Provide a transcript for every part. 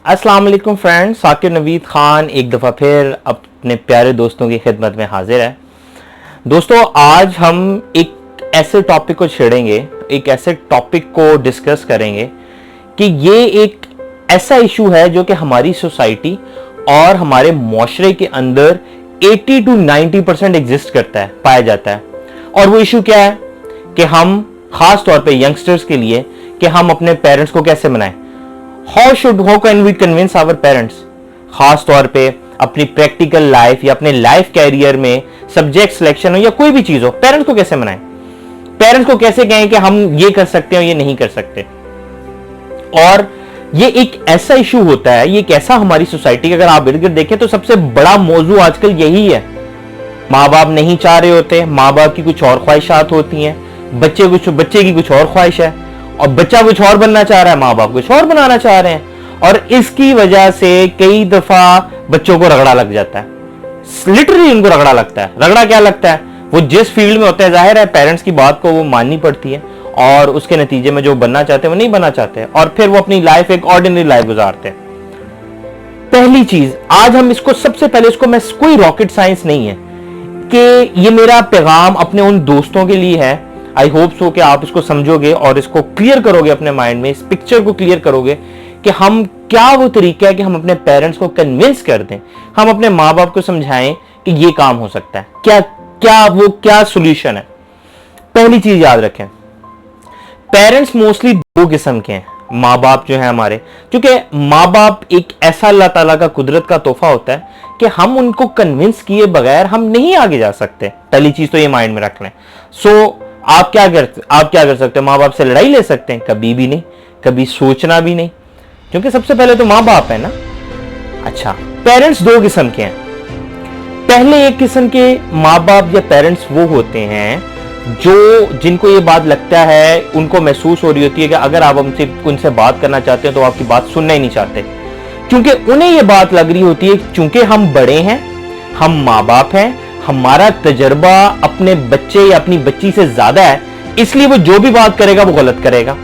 अस्सलाम वालेकुम फ्रेंड्स, साकिर नवीद खान एक दफ़ा फिर अपने प्यारे दोस्तों की खिदमत में हाजिर है। दोस्तों, आज हम एक ऐसे टॉपिक को छेड़ेंगे, एक ऐसे टॉपिक को डिस्कस करेंगे कि ये एक ऐसा इशू है जो कि हमारी सोसाइटी और हमारे माशरे के अंदर 80 to 90% एग्जिस्ट करता है, पाया जाता है। और वो इशू क्या है कि हम खास तौर पे यंगस्टर्स के लिए कि हम अपने पेरेंट्स को कैसे मनाएं। How can we convince our parents, खास तौर पे अपनी प्रैक्टिकल लाइफ या अपने लाइफ कैरियर में सब्जेक्ट सिलेक्शन हो या कोई भी चीज हो, पेरेंट्स को कैसे मनाएं, पेरेंट्स को कैसे कहें कि हम ये कर सकते हैं, ये नहीं कर सकते। और ये एक ऐसा इशू होता है, ये एक ऐसा हमारी सोसाइटी का अगर आप इर्द गिर्द देखें तो सबसे बड़ा मौजू आजकल यही है। माँ बाप नहीं चाह रहे होते, माँ बाप की कुछ और ख्वाहिशात होती हैं, बच्चे की कुछ और ख्वाहिश है और बच्चा कुछ और बनना चाह रहा है, माँ बाप कुछ और बनाना चाह रहे हैं। और इसकी वजह से कई दफा बच्चों को रगड़ा लग जाता है, लिटरली उनको रगड़ा लगता है। रगड़ा क्या लगता है, वो जिस फील्ड में होते हैं, जाहिर है पेरेंट्स की बात को वो माननी पड़ती है और उसके नतीजे में जो बनना चाहते हैं वो नहीं बनना चाहते और फिर वो अपनी लाइफ एक ऑर्डिनरी लाइफ गुजारते हैं। पहली चीज आज हम इसको सबसे पहले इसको मैं कोई रॉकेट साइंस नहीं है कि ये मेरा पैगाम अपने उन दोस्तों के लिए है। आई होप सो कि आप इसको समझोगे और इसको क्लियर करोगे अपने माइंड में, इस पिक्चर को क्लियर करोगे कि हम क्या वो तरीका है कि हम अपने पेरेंट्स को कन्विंस कर दें, हम अपने माँ बाप को समझाएं कि ये काम हो सकता है, क्या सॉल्यूशन है। पहली चीज याद रखें, पेरेंट्स मोस्टली दो किस्म के हैं। माँ बाप जो है हमारे, क्योंकि माँ बाप एक ऐसा अल्लाह ताला का कुदरत का तोहफा होता है कि हम उनको कन्विंस किए बगैर हम नहीं आगे जा सकते। पहली चीज तो ये माइंड में रख लें। आप क्या कर सकते हैं, माँ बाप से लड़ाई ले सकते हैं? कभी भी नहीं, कभी सोचना भी नहीं, क्योंकि सबसे पहले तो माँ बाप है ना। अच्छा, पेरेंट्स दो किस्म के हैं। पहले एक किस्म के माँ बाप या पेरेंट्स वो होते हैं जिनको ये बात लगता है, उनको महसूस हो रही होती है कि अगर आप उनसे बात करना चाहते हैं तो आपकी बात सुनना ही नहीं चाहते, क्योंकि उन्हें ये बात लग रही होती है क्योंकि हम बड़े हैं, हम माँ बाप हैं, हमारा तजर्बा अपने बच्चे या अपनी बच्ची से ज्यादा है, इसलिए वो जो भी बात करेगा वो गलत करेगा।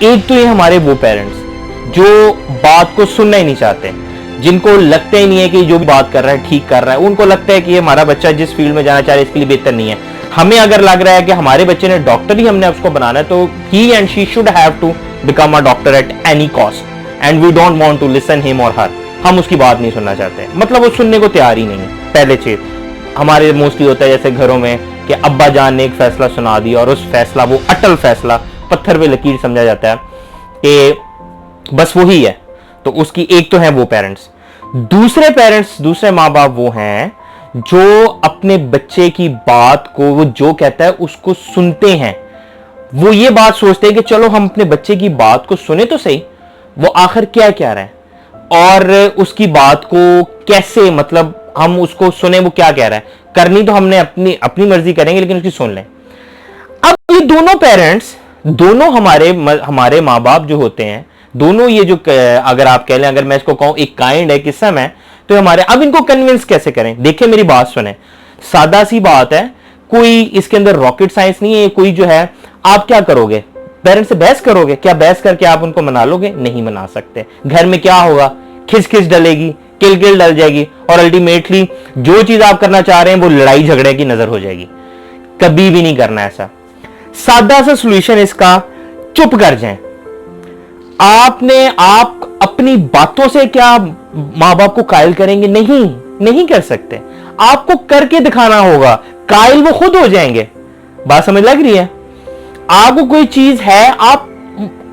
एक तो ये हमारे वो पेरेंट्स जो बात को सुनना ही नहीं चाहते, जिनको लगता ही नहीं है कि जो भी बात कर रहा है ठीक कर रहा है। उनको लगता है कि हमारा बच्चा जिस फील्ड में जाना चाह रहा है इसके लिए बेहतर नहीं है। हमें अगर लग रहा है कि हमारे बच्चे ने डॉक्टर ही हमने उसको बनाना है, तो he and she should have to become a doctor at any cost and we don't want to listen him और हर। हम उसकी बात नहीं सुनना चाहते, मतलब वो सुनने को तैयार ही नहीं है। पहले चीज हमारे मोस्टली होता है जैसे घरों में कि अब्बा जान ने एक फैसला सुना दिया और उस फैसला, वो अटल फैसला, पत्थर पे लकीर समझा जाता है कि बस वही है। तो उसकी एक तो है वो पेरेंट्स। दूसरे माँ बाप वो हैं जो अपने बच्चे की बात को, वो जो कहता है उसको सुनते हैं। वो ये बात सोचते हैं कि चलो हम अपने बच्चे की बात को सुने तो सही, वो आखिर क्या कह रहा है और उसकी बात को कैसे, मतलब हम उसको सुने वो क्या कह रहा है। करनी तो हमने अपनी मर्जी करेंगे, लेकिन उसकी सुन लें। अब ये दोनों पेरेंट्स, दोनों हमारे माँ बाप जो होते हैं, दोनों ये जो अगर आप कह लें, अगर मैं इसको कहूं एक काइंड है, किस्म है, तो हमारे, अब इनको कन्विंस कैसे करें? देखिए मेरी बात सुने, सादा सी बात है, कोई इसके अंदर रॉकेट साइंस नहीं है। कोई जो है, आप क्या करोगे, पेरेंट्स से बहस करोगे? क्या बहस करके आप उनको मना लोगे? नहीं मना सकते। घर में क्या होगा, खिच डलेगी, किल डल जाएगी और अल्टीमेटली जो चीज आप करना चाह रहे हैं वो लड़ाई झगड़े की नजर हो जाएगी। कभी भी नहीं करना ऐसा। सादा सा सॉल्यूशन इसका, चुप कर जाएं। आप अपनी बातों से क्या मां बाप को कायल करेंगे? नहीं कर सकते। आपको करके दिखाना होगा, कायल वो खुद हो जाएंगे। बात समझ लग रही है? आपको कोई चीज है,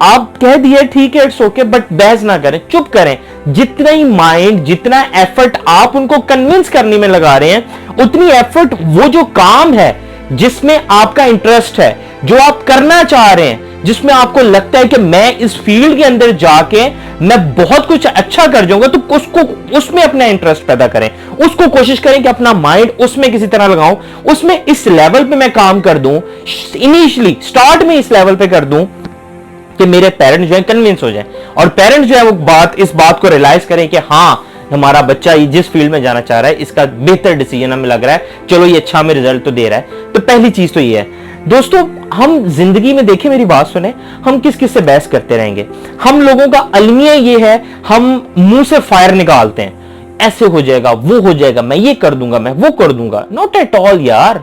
आप कह दिए ठीक है, इट्स ओके, बट बहस ना करें, चुप करें। जितना ही माइंड, जितना एफर्ट आप उनको कन्विंस करने में लगा रहे हैं, उतनी एफर्ट वो जो काम है जिसमें आपका इंटरेस्ट है, जो आप करना चाह रहे हैं, जिसमें आपको लगता है कि मैं इस फील्ड के अंदर जाके मैं बहुत कुछ अच्छा कर जाऊंगा, तो उसमें अपना इंटरेस्ट पैदा करें। उसको कोशिश करें कि अपना माइंड उसमें किसी तरह लगाऊं, उसमें इस लेवल पे मैं काम कर दूं, इनिशियली स्टार्ट में इस लेवल पे कर दूं कि मेरे पेरेंट्स जो है कन्विंस हो जाएं और पेरेंट्स जो है वो इस बात को रियलाइज करें कि हाँ, हमारा बच्चा जिस फील्ड में जाना चाह रहा है इसका बेहतर डिसीजन हमें लग रहा है, चलो ये अच्छा हमें रिजल्ट तो दे रहा है। तो पहली चीज तो ये है। दोस्तों हम जिंदगी में, देखिए मेरी बात सुने, हम किस किस से बहस करते रहेंगे। हम लोगों का अलमिया ये है, हम मुंह से फायर निकालते हैं, ऐसे हो जाएगा, वो हो जाएगा, मैं ये कर दूंगा, मैं वो कर दूंगा। नॉट एट ऑल यार।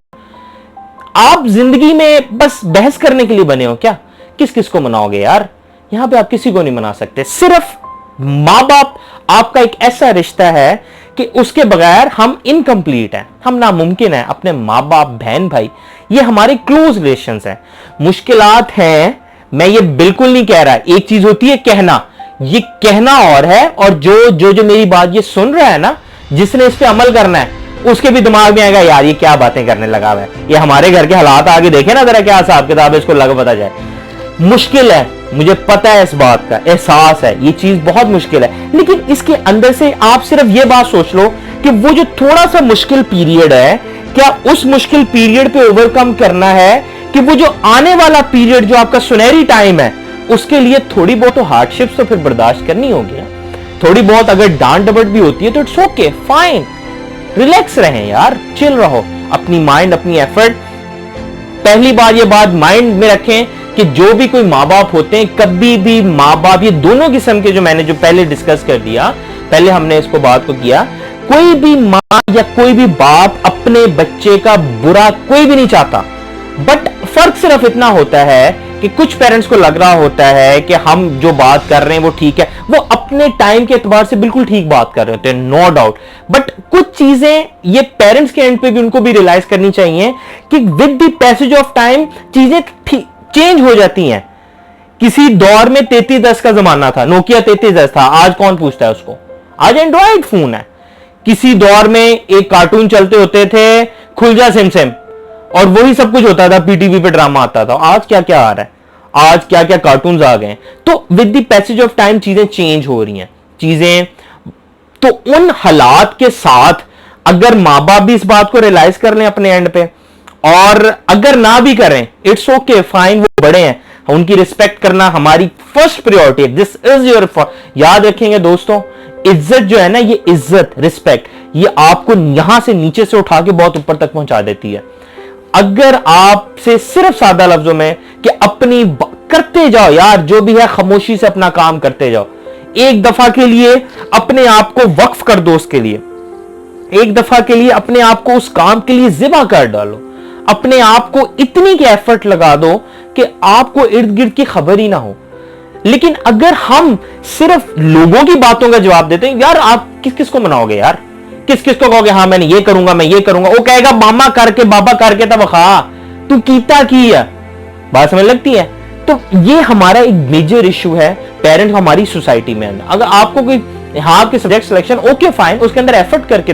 आप जिंदगी में बस बहस करने के लिए बने हो क्या? किस किस को मनाओगे यार? यहां पे आप किसी को नहीं मना सकते। सिर्फ मां बाप आपका एक ऐसा रिश्ता है कि उसके बगैर हम इनकम्प्लीट हैं, हम नामुमकिन हैं। अपने मां बाप, बहन भाई, ये हमारे क्लोज रिलेशंस हैं। मुश्किलात हैं, मैं ये बिल्कुल नहीं कह रहा। एक चीज होती है कहना, ये कहना और है, और जो मेरी बात ये सुन रहा है ना, जिसने इस पे अमल करना है, उसके भी दिमाग में आएगा यार ये क्या बातें करने लगा है, ये हमारे घर के हालात आगे देखे ना जरा, क्या हिसाब किताब है, इसको लग पता जाए। मुश्किल है, मुझे पता है, इस बात का एहसास है, ये चीज बहुत मुश्किल है। लेकिन इसके अंदर से आप सिर्फ ये बात सोच लो कि वो जो थोड़ा सा मुश्किल पीरियड है, क्या उस मुश्किल पीरियड पे ओवरकम करना है कि वो जो आने वाला पीरियड, जो आपका सुनहरी टाइम है, उसके लिए थोड़ी बहुत तो हार्डशिप्स तो फिर बर्दाश्त करनी होगी ना। थोड़ी बहुत अगर डांट डपट भी होती है तो इट्स ओके, फाइन, रिलैक्स रहें यार, चिल रहो। अपनी माइंड, अपनी एफर्ट, पहली बार ये बात माइंड में रखें कि जो भी कोई माँ बाप होते हैं, कभी भी माँ बाप, ये दोनों किस्म के, जो मैंने जो पहले डिस्कस कर दिया, पहले हमने इसको बात को किया, कोई भी माँ या कोई भी बाप अपने बच्चे का बुरा कोई भी नहीं चाहता। बट फर्क सिर्फ इतना होता है कि कुछ पेरेंट्स को लग रहा होता है कि हम जो बात कर रहे हैं वो ठीक है, वो अपने टाइम के एतबार से बिल्कुल ठीक बात कर रहे होते हैं, नो डाउट। बट कुछ चीजें ये पेरेंट्स के एंड पे भी उनको भी रियलाइज करनी चाहिए कि with the passage of time चीजें चेंज हो जाती हैं। किसी दौर में 3310 का जमाना था, नोकिया 3310 था, आज कौन पूछता है उसको? आज एंड्रॉइड फोन है। किसी दौर में एक कार्टून चलते होते थे, खुल जा सिम सिम, और वही सब कुछ होता था, पीटीवी पे ड्रामा आता था। आज क्या क्या आ रहा है, आज क्या क्या कार्टून्स आ गए। तो with the passage of time चीजें चेंज हो रही हैं, चीजें। तो उन हालात के साथ अगर मां बाप भी इस बात को रियलाइज कर लें अपने एंड पे, और अगर ना भी करें, इट्स ओके, फाइन, वो बड़े हैं, उनकी रिस्पेक्ट करना हमारी फर्स्ट प्रायोरिटी है। दिस इज योर, याद रखेंगे दोस्तों, इज्जत जो है ना, ये इज्जत, रिस्पेक्ट, ये आपको यहां से नीचे से उठा के बहुत ऊपर तक पहुंचा देती है। अगर आपसे सिर्फ सादा लफ्जों में कि अपनी करते जाओ यार, जो भी है खामोशी से अपना काम करते जाओ, एक दफा के लिए अपने आप को वक्फ कर दो, उसके लिए एक दफा के लिए अपने आप को उस काम के लिए जिबा कर डालो, अपने आप को इतनी की एफर्ट लगा दो कि आपको इर्द गिर्द की खबर ही ना हो। लेकिन अगर हम सिर्फ लोगों की बातों का जवाब देते हैं, यार आप किस किस को मनाओगे यार, किस किस को कहोगे हाँ मैंने ये करूंगा, मैं ये करूंगा, वो कहेगा मामा करके बाबा करके तब खा, तू कीता की है, बात समझ लगती है। तो ये हमारा एक मेजर इशू है पेरेंट हमारी सोसाइटी में। अगर आपको कोई हाँ आपके सब्जेक्ट सिलेक्शन ओके फाइन, उसके अंदर एफर्ट करके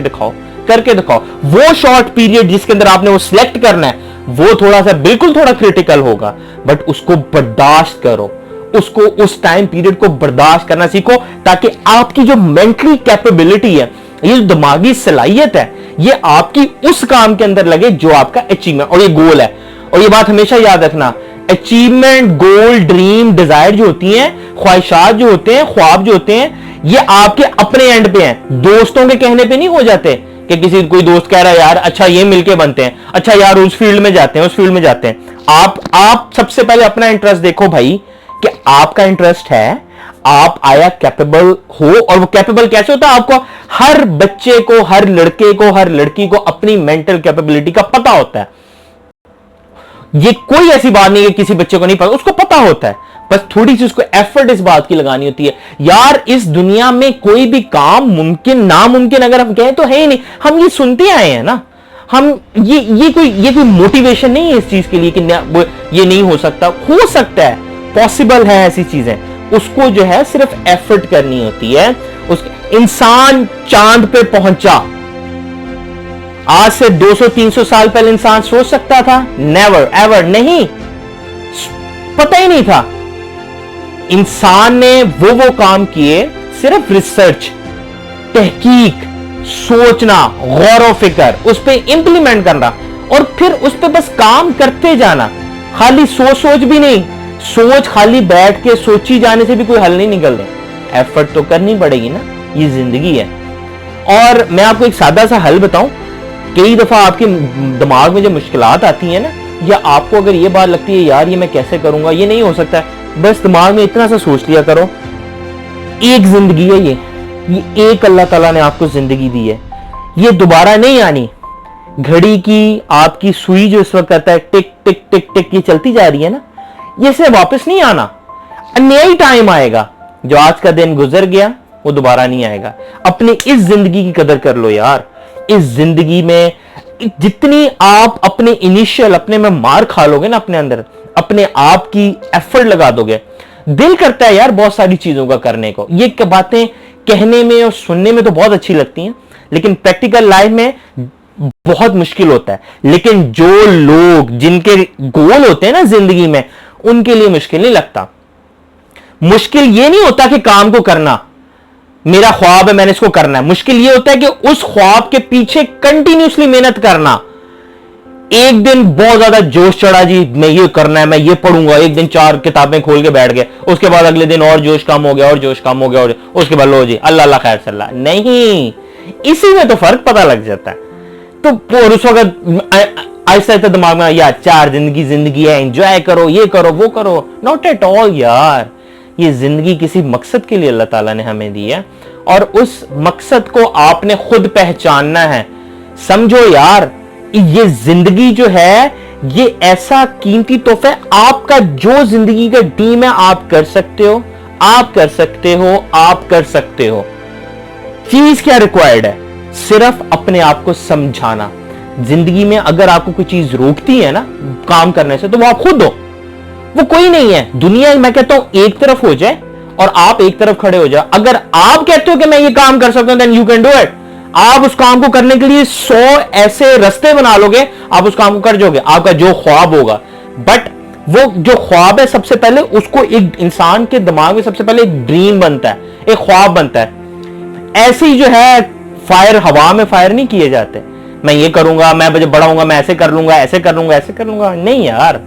दिखाओ, वो शॉर्ट पीरियड जिसके अंदर आपने वो सिलेक्ट करना है, वो थोड़ा सा बिल्कुल थोड़ा क्रिटिकल होगा, बट उसको बर्दाश्त करो, उसको उस टाइम पीरियड को बर्दाश्त करना सीखो, ताकि आपकी जो मेंटली कैपेबिलिटी है, ये जो दिमागी सलाहियत है, ये आपकी उस काम के अंदर लगे जो आपका अचीवमेंट और ये गोल है। और ये बात हमेशा याद रखना, अचीवमेंट, गोल, ड्रीम, डिजायर जो होती हैं, ख्वाहिशात जो होते हैं, ख्वाब जो होते हैं, ये आपके अपने एंड पे हैं, दोस्तों के कहने पे नहीं हो जाते कि किसी कोई दोस्त कह रहा है यार अच्छा ये मिलके बनते हैं, अच्छा यार उस फील्ड में जाते हैं, उस फील्ड में जाते हैं। आप सबसे पहले अपना इंटरेस्ट देखो भाई कि आपका इंटरेस्ट है, आप आया कैपेबल हो। और वो कैपेबल कैसे होता है? आपको, हर बच्चे को, हर लड़के को, हर लड़की को अपनी मेंटल कैपेबिलिटी का पता होता है। ये कोई ऐसी बात नहीं है किसी बच्चे को नहीं पता, उसको पता होता है, बस थोड़ी सी उसको एफर्ट इस बात की लगानी होती है। यार इस दुनिया में कोई भी काम मुमकिन नामुमकिन अगर हम कहें तो है ही नहीं, हम ये सुनते आए हैं ना, हम ये कोई मोटिवेशन नहीं है इस चीज के लिए कि ये नहीं हो सकता है, पॉसिबल है ऐसी चीजें। उसको जो है सिर्फ एफर्ट करनी होती है। इंसान चांद पे पहुंचा, आज से 200-300 साल पहले इंसान सोच सकता था? नेवर एवर नहीं, पता ही नहीं था। इंसान ने वो काम किए, सिर्फ रिसर्च, तहकीक, सोचना, गौर फिक्र, उस पर इंप्लीमेंट करना, और फिर उस पर बस काम करते जाना। खाली सोच भी नहीं, सोच खाली बैठ के सोची जाने से भी कोई हल नहीं निकल रहे, एफर्ट तो करनी पड़ेगी ना, ये जिंदगी है। और मैं आपको एक सादा सा हल बताऊं, कई दफा आपके दिमाग में जब मुश्किलात आती है ना, या आपको अगर ये बात लगती है यार ये मैं कैसे करूंगा, ये नहीं हो सकता है, बस दिमाग में इतना सा सोच लिया करो, एक जिंदगी है ये एक अल्लाह ताला ने आपको जिंदगी दी है, ये दोबारा नहीं आनी। घड़ी की आपकी सुई जो इस वक्त कहता है टिक टिक टिक टिक ये चलती जा रही है ना, ये से वापस नहीं आना, नया ही टाइम आएगा। जो आज का दिन गुजर गया वो दोबारा नहीं आएगा। अपनी इस जिंदगी की कदर कर लो यार। इस जिंदगी में जितनी आप अपने इनिशियल अपने में मार खा लोगे ना, अपने अंदर अपने आप की एफर्ट लगा दोगे, दिल करता है यार बहुत सारी चीजों का करने को। ये बातें कहने में और सुनने में तो बहुत अच्छी लगती हैं, लेकिन प्रैक्टिकल लाइफ में बहुत मुश्किल होता है। लेकिन जो लोग जिनके गोल होते हैं ना जिंदगी में, उनके लिए मुश्किल नहीं लगता। मुश्किल ये नहीं होता कि काम को करना, मेरा ख्वाब है मैंने इसको करना है। मुश्किल ये होता है कि उस ख्वाब के पीछे कंटिन्यूसली मेहनत करना। एक दिन बहुत ज्यादा जोश चढ़ा जी, मैं ये करना है, मैं ये पढ़ूंगा, एक दिन 4 किताबें खोल के बैठ गए, उसके बाद अगले दिन और जोश कम हो गया, और जोश कम हो गया, और उसके बाद लो जी अल्लाह अल्लाह खैर सल्ला। नहीं, इसी में तो फर्क पता लग जाता है। तो उस वक्त ऐसा ऐसा दिमाग में यार 4 जिंदगी है, एंजॉय करो, ये करो वो करो, नॉट एट ऑल यार। ये जिंदगी किसी मकसद के लिए अल्लाह ताला ने हमें दी है, और उस मकसद को आपने खुद पहचानना है। समझो यार, ये जिंदगी जो है ये ऐसा कीमती तोहफा है आपका, जो जिंदगी का ड्रीम है आप कर सकते हो, आप कर सकते हो, आप कर सकते हो। चीज क्या रिक्वायर्ड है? सिर्फ अपने आप को समझाना। जिंदगी में अगर आपको कोई चीज रोकती है ना काम करने से, तो वो आप खुद हो, वो कोई नहीं है। दुनिया मैं कहता हूं एक तरफ हो जाए और आप एक तरफ खड़े हो जाए। अगर आप कहते हो कि मैं ये काम कर सकता हूं, then you can do it. आप उस काम को करने के लिए 100 ऐसे रास्ते बना लोगे, आप उस काम को कर जाओगे, आपका जो ख्वाब होगा। बट वो जो ख्वाब है, सबसे पहले उसको एक इंसान के दिमाग में सबसे पहले एक ड्रीम बनता है, एक ख्वाब बनता है। ऐसे ही जो है फायर, हवा में फायर नहीं किए जाते, मैं ये करूंगा, मैं जब बड़ा होऊंगा मैं ऐसे कर लूंगा, ऐसे कर लूंगा, ऐसे कर लूंगा। नहीं यार,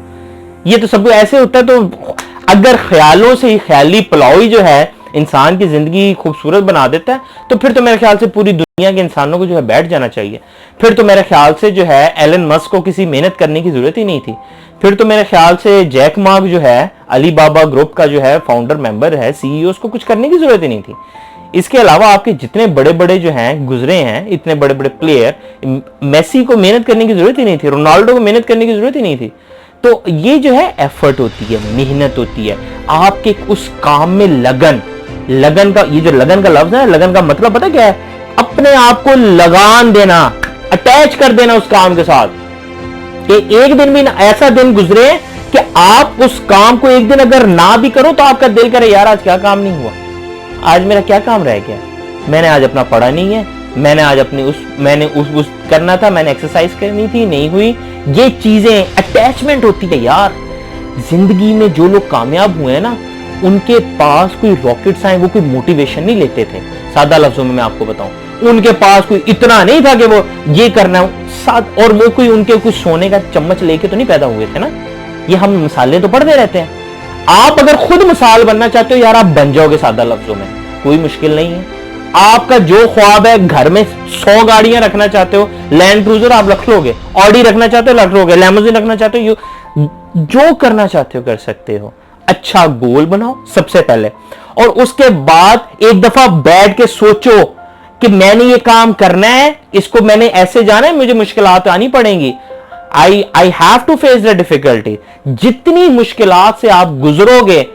ये तो सब ऐसे होता है। तो अगर ख्यालों से ही, ख्याली पुलाव जो है इंसान की जिंदगी खूबसूरत बना देता है, तो फिर तो मेरे ख्याल से पूरी दुनिया के इंसानों को जो है बैठ जाना चाहिए। फिर तो मेरे ख्याल से जो है एलन मस्क को किसी मेहनत करने की जरूरत ही नहीं थी। फिर तो मेरे ख्याल से जैक मा जो है अली बाबा ग्रुप का जो है फाउंडर मेंबर है, सीईओ, उसको कुछ करने की जरूरत ही नहीं थी। इसके अलावा आपके जितने बड़े बड़े जो हैं गुजरे हैं, इतने बड़े बड़े प्लेयर, मेसी को मेहनत करने की जरूरत ही नहीं थी, रोनाल्डो को मेहनत करने की जरूरत ही नहीं थी। तो ये जो है एफर्ट होती है, मेहनत होती है, आपके उस काम में लगन का, ये जो लगन का लफ्ज है, लगन का मतलब पता क्या है? अपने आप को लगान देना, अटैच कर देना उस काम के साथ। कि एक दिन भी ऐसा दिन गुजरे कि आप उस काम को एक दिन अगर ना भी करो तो आपका दिल करे यार आज क्या काम नहीं हुआ, आज मेरा क्या काम रह गया, मैंने आज अपना पढ़ा नहीं है, मैंने आज अपनी मैंने उस करना था, मैंने एक्सरसाइज करनी थी, नहीं हुई। ये चीजें अटैचमेंट होती है यार। जिंदगी में जो लोग कामयाब हुए हैं ना, उनके पास कोई रॉकेट साइंस, वो कोई मोटिवेशन नहीं लेते थे। सादा लफ्जों में मैं आपको बताऊं, उनके पास कोई इतना नहीं था कि वो ये करना साथ, और वो कोई उनके कुछ सोने का चम्मच लेके तो नहीं पैदा हुए थे ना। ये हम मिसालें तो पढ़ते रहते हैं। आप अगर खुद मिसाल बनना चाहते हो यार, आप बन जाओगे। सादा लफ्जों में कोई मुश्किल नहीं है। आपका जो ख्वाब है, घर में 100 गाड़ियां रखना चाहते हो, लैंड क्रूजर आप रख लोगे, ऑडी रखना चाहते हो रख लोगे, लैमोजिन रखना चाहते हो, जो करना चाहते हो कर सकते हो। अच्छा गोल बनाओ सबसे पहले, और उसके बाद एक दफा बैठ के सोचो कि मैंने ये काम करना है, इसको मैंने ऐसे जाना है, मुझे मुश्किलात आनी पड़ेंगी। I have to face the difficulty. जितनी मुश्किलात से आप गुजरोगे,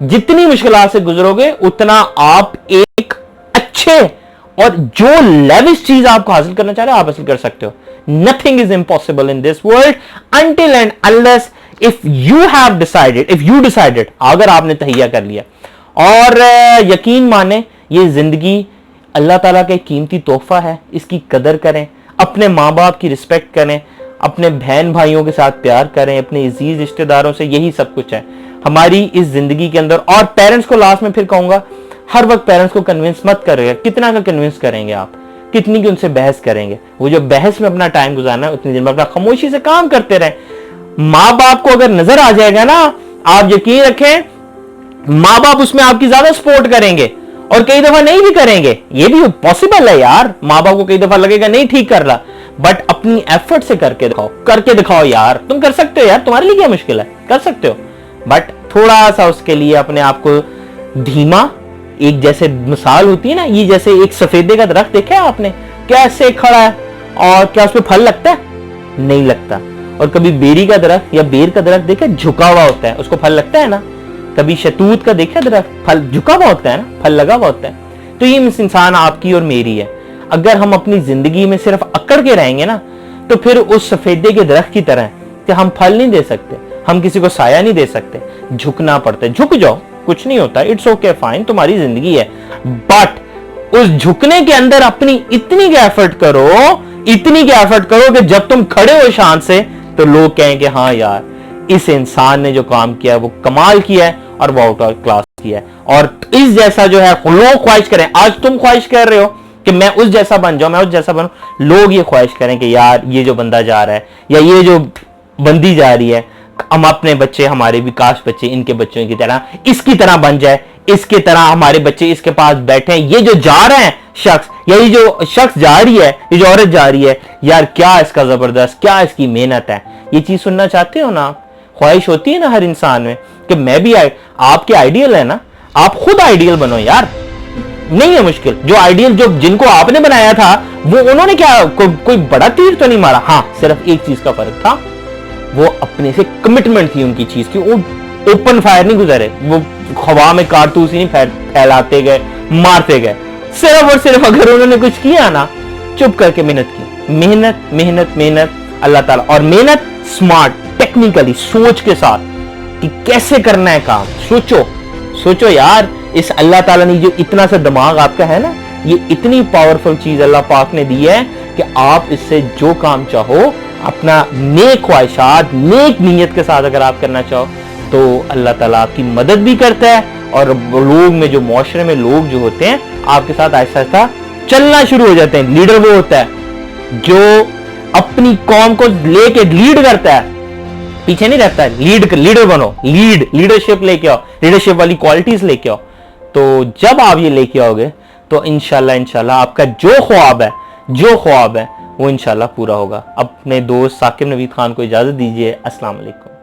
जितनी मुश्किलात से गुजरोगे, उतना आप एक अच्छे और जो लेविश चीज आपको हासिल करना चाह रहे हो आप हासिल कर सकते हो। Nothing is impossible in this world until and unless if you have decided, if you decided, अगर आपने तहिया कर लिया। और यकीन माने, ये जिंदगी अल्लाह ताला का कीमती तोहफा है, इसकी कदर करें, अपने माँ बाप की रिस्पेक्ट करें, अपने बहन भाइयों के साथ प्यार करें, अपने अजीज रिश्तेदारों से, यही सब कुछ है हमारी इस जिंदगी के अंदर। और पेरेंट्स को लास्ट में फिर कहूंगा, हर वक्त पेरेंट्स को कन्विंस मत करेगा। कितना का कन्विंस करेंगे आप, कितनी की उनसे बहस करेंगे? वो जो बहस में अपना टाइम गुजारना है, उतनी दिन में अपना खामोशी से काम करते रहे। माँ बाप को अगर नजर आ जाएगा ना, आप यकीन रखें माँ बाप उसमें आपकी ज्यादा सपोर्ट करेंगे, और कई दफा नहीं भी करेंगे। ये भी पॉसिबल है यार, माँ बाप को कई दफा लगेगा नहीं ठीक कर रहा, बट अपनी एफर्ट से करके दिखाओ यार, तुम कर सकते हो यार, तुम्हारे लिए क्या मुश्किल है, कर सकते हो। बट थोड़ा सा उसके लिए अपने आप को धीमा, एक जैसे मिसाल होती है ना, ये जैसे एक सफेदे का दरख्त देखा है आपने, कैसे खड़ा है और क्या उसमें फल लगता है? नहीं लगता। और कभी बेरी का दरख्त या बेर का दरख्त देखा, झुका हुआ होता है, उसको फल लगता है ना। कभी शतूत का देखा दरख्त, फल झुका हुआ होता है ना, फल लगा हुआ होता है। तो ये मिस इंसान आपकी और मेरी है। अगर हम अपनी जिंदगी में सिर्फ अकड़ के रहेंगे ना, तो फिर उस सफेदे के दरख्त की तरह कि हम फल नहीं दे सकते, हम किसी को साया नहीं दे सकते, झुकना पड़ता है। झुक जाओ, कुछ नहीं होता, इट्स ओके, फाइन, तुम्हारी जिंदगी है। बट उस झुकने के अंदर अपनी इतनी के एफर्ट करो कि जब तुम खड़े हो शान से तो लोग कहें कि हाँ यार, इस इंसान ने जो काम किया है वो कमाल किया है और वो आउट ऑफ क्लास किया है। और इस जैसा जो है लोग ख्वाहिश करें, आज तुम ख्वाहिश कर रहे हो कि मैं उस जैसा बन जाऊं, मैं उस जैसा बनूं, लोग ये ख्वाहिश करें कि यार ये जो बंदा जा रहा है या ये जो बंदी जा रही है, हम अपने बच्चे, हमारे भी काश बच्चे इनके बच्चों की तरह, इसकी तरह बन जाए, इसके तरह हमारे बच्चे इसके पास बैठे हैं। ये जो जा रहे हैं शख्स, या ये जो शख्स जा रही है, ये जो औरत जा रही है, यार क्या इसका जबरदस्त, क्या इसकी मेहनत है। ये चीज सुनना चाहते हो ना? ख्वाहिश होती है ना हर इंसान में कि मैं भी आपके आइडियल है ना, आप खुद आइडियल बनो यार, नहीं है मुश्किल। जो आइडियल जो जिनको आपने बनाया था वो उन्होंने क्या कोई बड़ा तीर तो नहीं मारा। हाँ, सिर्फ एक चीज का फर्क था, वो अपने से कमिटमेंट थी उनकी चीज की, वो ओपन फायर नहीं गुजरे, वो हवा में कारतूस ही नहीं फैलाते गए, मारते गए। सिर्फ और सिर्फ अगर उन्होंने कुछ किया ना, चुप करके मेहनत की, मेहनत मेहनत मेहनत, अल्लाह ताला, और मेहनत स्मार्ट, टेक्निकली, सोच के साथ कि कैसे करना है काम। सोचो यार, इस अल्लाह ताला ने जो इतना सा दिमाग आपका है ना, ये इतनी पावरफुल चीज अल्लाह पाक ने दी है कि आप इससे जो काम चाहो, अपना नेक ख्वाहिशात, नेक नीयत के साथ अगर आप करना चाहो तो अल्लाह ताला आपकी मदद भी करता है। और लोग में जो मुआशरे में लोग जो होते हैं आपके साथ आहिस्ता आहिस्ता चलना शुरू हो जाते हैं। लीडर वो होता है जो अपनी कौम को लेके लीड करता है, पीछे नहीं रहता है। लीडर बनो, लीडरशिप लेके आओ, लीडरशिप वाली क्वालिटीज लेके आओ। तो जब आप ये लेके आओगे तो इंशाल्लाह आपका जो ख्वाब है वो इंशाल्लाह पूरा होगा। अपने दोस्त साकिब नवीद खान को इजाजत दीजिए। अस्सलाम वालेकुम।